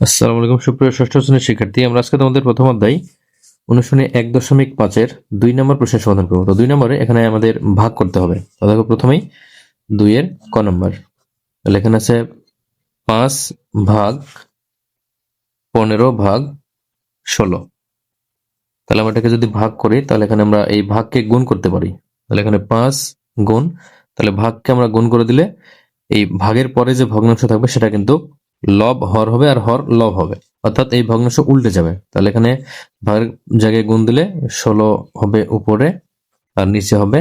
আসসালামু আলাইকুম সুপ্রিয় ষষ্ঠ শ্রেণীর শিক্ষার্থী। আমরা আজকে তোমাদের প্রথম অধ্যায় অনুশীলনী 1.5 2 নম্বর প্রশ্নের সমাধান করবো। তো 2 নম্বরে এখানে আমাদের ভাগ করতে হবে। তো দেখো প্রথমেই 2 এর ক নম্বর, তাহলে এখানে আছে 5 ভাগ 15 ভাগ 16। তাহলে আমরা এটাকে যদি ভাগ করি তাহলে এখানে আমরা এই ভাগকে গুণ করতে পারি। তাহলে এখানে 5 গুণ, তাহলে ভাগকে আমরা গুণ করে দিলে এই ভাগের পরে যে ভগ্নাংশ থাকবে সেটা কিন্তু লব হর হবে আর হর লব হবে, অর্থাৎ এই ভগ্নাংশ উল্টে যাবে। তাহলে এখানে ভাগের জায়গায় গুণ দিলে 16 হবে উপরে আর নিচে হবে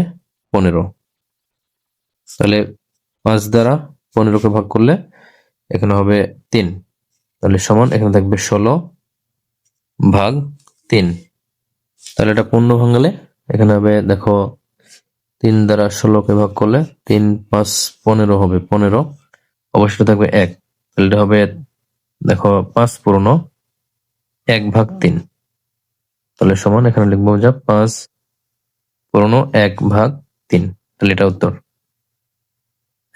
15। তাহলে 5 দ্বারা 15কে ভাগ করলে এখানে হবে 3, তাহলে সমান এখানে থাকবে 16 ভাগ 3। তাহলে এটা পূর্ণ ভাঙালে এখানে হবে, দেখো 3 দ্বারা 16কে ভাগ করলে 3 5 15 হবে 15, অবশ্যই থাকবে 1। তাহলে এটা হবে, দেখো 5 পূর্ণ 1 ভাগ 3, তাহলে সমান এখানে লিখবো যা 5 পূর্ণ 1 ভাগ 3। তাহলে এটা উত্তর।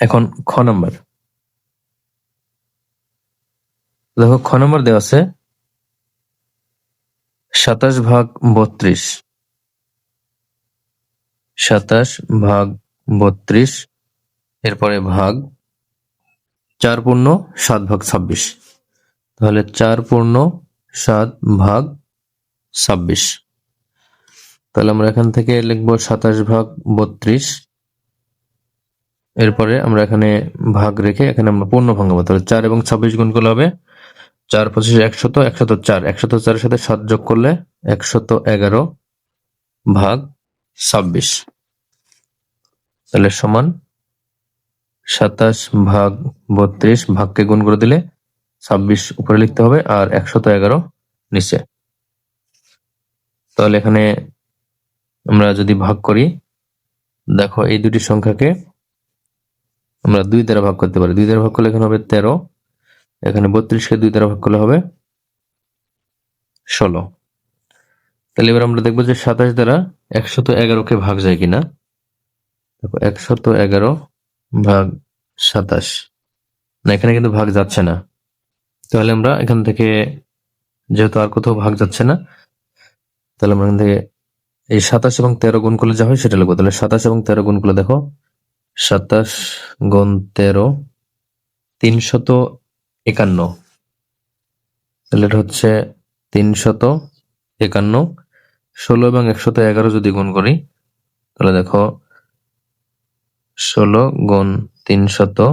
এখন খ নম্বর, দেখো খ নম্বর দেওয়া আছে 27 ভাগ 32, 27 ভাগ 32, এরপরে ভাগ 4 পূর্ণ 7 ভাগ 26। তাহলে 4 পূর্ণ 7 ভাগ 26। তাহলে আমরা এখান থেকে লিখবো 27 ভাগ 32, এরপরে আমরা এখানে ভাগ রেখে এখানে আমরা পূর্ণ ভাঙাবো। তাহলে 4 এবং 26 গুণ করলে হবে 4 25 100, 104, 104 এর সাথে 7 যোগ করলে 111 ভাগ 26। তাহলে সমান 27 ভাগ 32, ভাগকে গুণ করে দিলে 26 উপরে লিখতে হবে আর 111 নিচে। তাহলে এখানে আমরা যদি ভাগ করি, দেখো এই দুটি সংখ্যাকে আমরা 2 দ্বারা ভাগ করতে পারি। 2 দ্বারা ভাগ করলে এখানে হবে 13, এখানে 32কে 2 দ্বারা ভাগ করলে হবে 16। তাহলে এবার আমরা দেখবো যে 27 দ্বারা 111কে ভাগ যায় কিনা। দেখো 111 ভাগ 27, না এখানে কিন্তু ভাগ যাচ্ছে না। তাহলে আমরা এখান থেকে, যেহেতু আর কোথাও ভাগ যাচ্ছে না, তাহলে আমরা এখান থেকে এই 27 এবং 13 গুণ করলে যা হয় সেটা লিখবো। তাহলে 27 এবং 13 গুণ করলে দেখো 27 গুণ 13 351। তাহলে এটা হচ্ছে 351। 16 এবং 111 যদি গুণ করি তাহলে দেখো 16 গুণ 16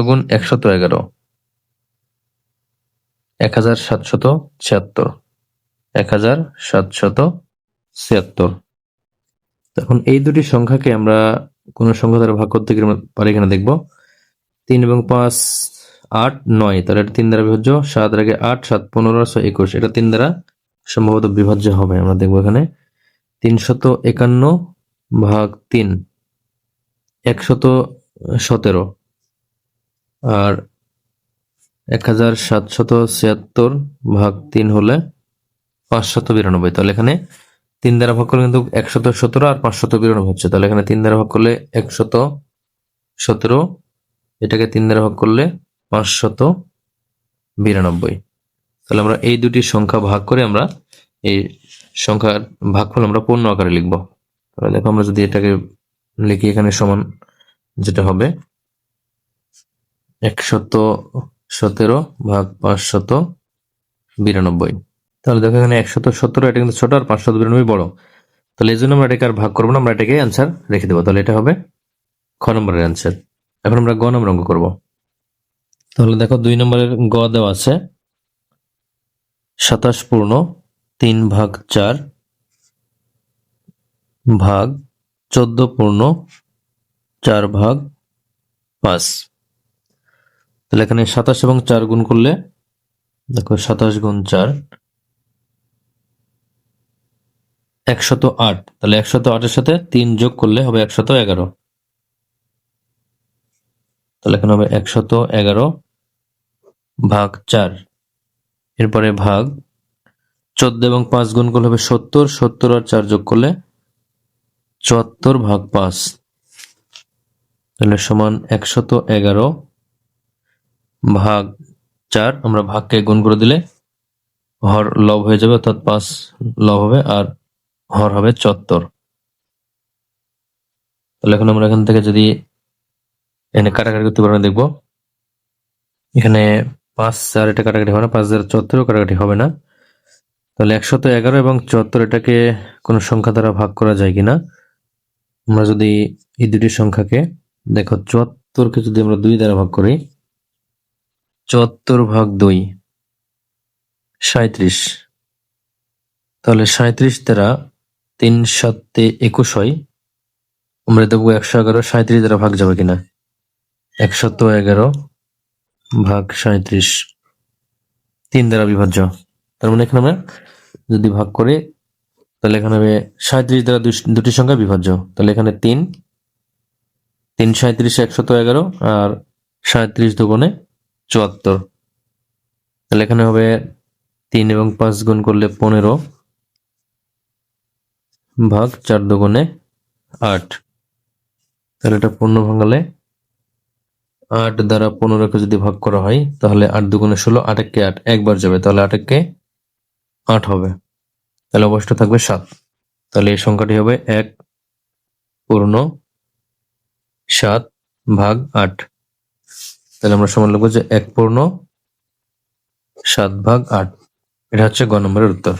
গুণ 111 1776, 1776। এখন এই দুটি সংখ্যাকে আমরা কোন সংখ্যা দ্বারা ভাগ করতে পারি কিনা দেখবো। 3 এবং 5 8 9, তাহলে এটা 3 দ্বারা বিভাজ্য। 7 এর আগে 8, 7 15 আর 6 21, এটা 3 দ্বারা সম্ভবত বিভাজ্য হবে। আমরা দেখবো এখানে 351 ভাগ 3 117, আর 1776 ভাগ 3 হলে 592। তাহলে এখানে 3 দ্বারা ভাগ করলে কিন্তু 117 আর 592 হচ্ছে। তাহলে এখানে 3 দ্বারা ভাগ করলে 117, এটাকে 3 দ্বারা ভাগ করলে 592। তাহলে আমরা এই দুটি সংখ্যা ভাগ করে আমরা এই সংখ্যার ভাগফল আমরা পূর্ণ আকারে লিখবো। তাহলে দেখো আমরা যদি এটাকে লিখি, এখানে সমান যেটা হবে 117 ভাগ 592। তাহলে দেখো এখানে 117 এটা কিন্তু ছোট আর 592 বড়, তাহলে এই জন্য আমরা এটাকে আর ভাগ করবো না, আমরা এটাকে অ্যান্সার রেখে দেবো। তাহলে এটা হবে খ নম্বরের অ্যান্সার। এখন আমরা গ নম্বর অঙ্ক করবো। তাহলে দেখো 2 নম্বরের গ দেওয়া আছে 27 পূর্ণ 3 ভাগ 4 ভাগ 14 পূর্ণ 4 ভাগ 5। তাহলে এখানে 27 এবং 4 গুণ করলে দেখো 27 গুণ 4 108, তাহলে 108 এর সাথে 3 যোগ করলে হবে 111। তাহলে এখানে হবে 111 ভাগ 4, এরপরে ভাগ 14 এবং 5 গুণ করলে হবে 70, 70 আর 4 যোগ করলে 74 ভাগ 5। তাহলে সমান 111 ভাগ 4 আমরা ভাগকে গুণ করে দিলে হর লব হয়ে যাবে, অর্থাৎ 5 লব হবে আর হর হবে 74। তাহলে এখন আমরা এখান থেকে যদি এখানে কাটাকাটি করতে পারবো দেখবো, এখানে 5 আর এটা কাটাকাটি হবে না, 5 দ্বারা 74 কাটাকাটি হবে না। তাহলে 111 এবং 74 এটাকে কোনো সংখ্যা দ্বারা ভাগ করা যায় কিনা। আমরা যদি এই দুটি সংখ্যাকে দেখো, 74কে যদি আমরা 2 দ্বারা ভাগ করি, 74 ভাগ 2 37। তাহলে 37 দ্বারা 3 7 21 হয়। আমরা দেখবো 111 37 দ্বারা ভাগ যাবে কিনা। 111 ভাগ 37 3 দ্বারা বিভাজ্য। তার মানে এখানে আমরা যদি ভাগ করি তাহলে এখানে হবে 37 দ্বারা দুটি সংখ্যা বিভাজ্য। তাহলে এখানে 3 37 111 আর 37 দুগুণে 74। তাহলে এখানে হবে 3 এবং 5 গুণ করলে 15 ভাগ 4 দুগুণে 8। তাহলে এটা পূর্ণ ভাঙালে 8 দ্বারা 15কে যদি ভাগ করা হয় তাহলে 8 দুগুণে 16, 8 একে 8 একবার যাবে, তাহলে 8 একে 8 হবে। তাহলে অবশিষ্ট থাকবে 7। তাহলে এই সংখ্যাটি হবে 1 পূর্ণ 7 ভাগ 8। তাহলে আমরা সমান লিখবো যে 1 পূর্ণ 7 ভাগ 8। এটা হচ্ছে গ নম্বরের উত্তর।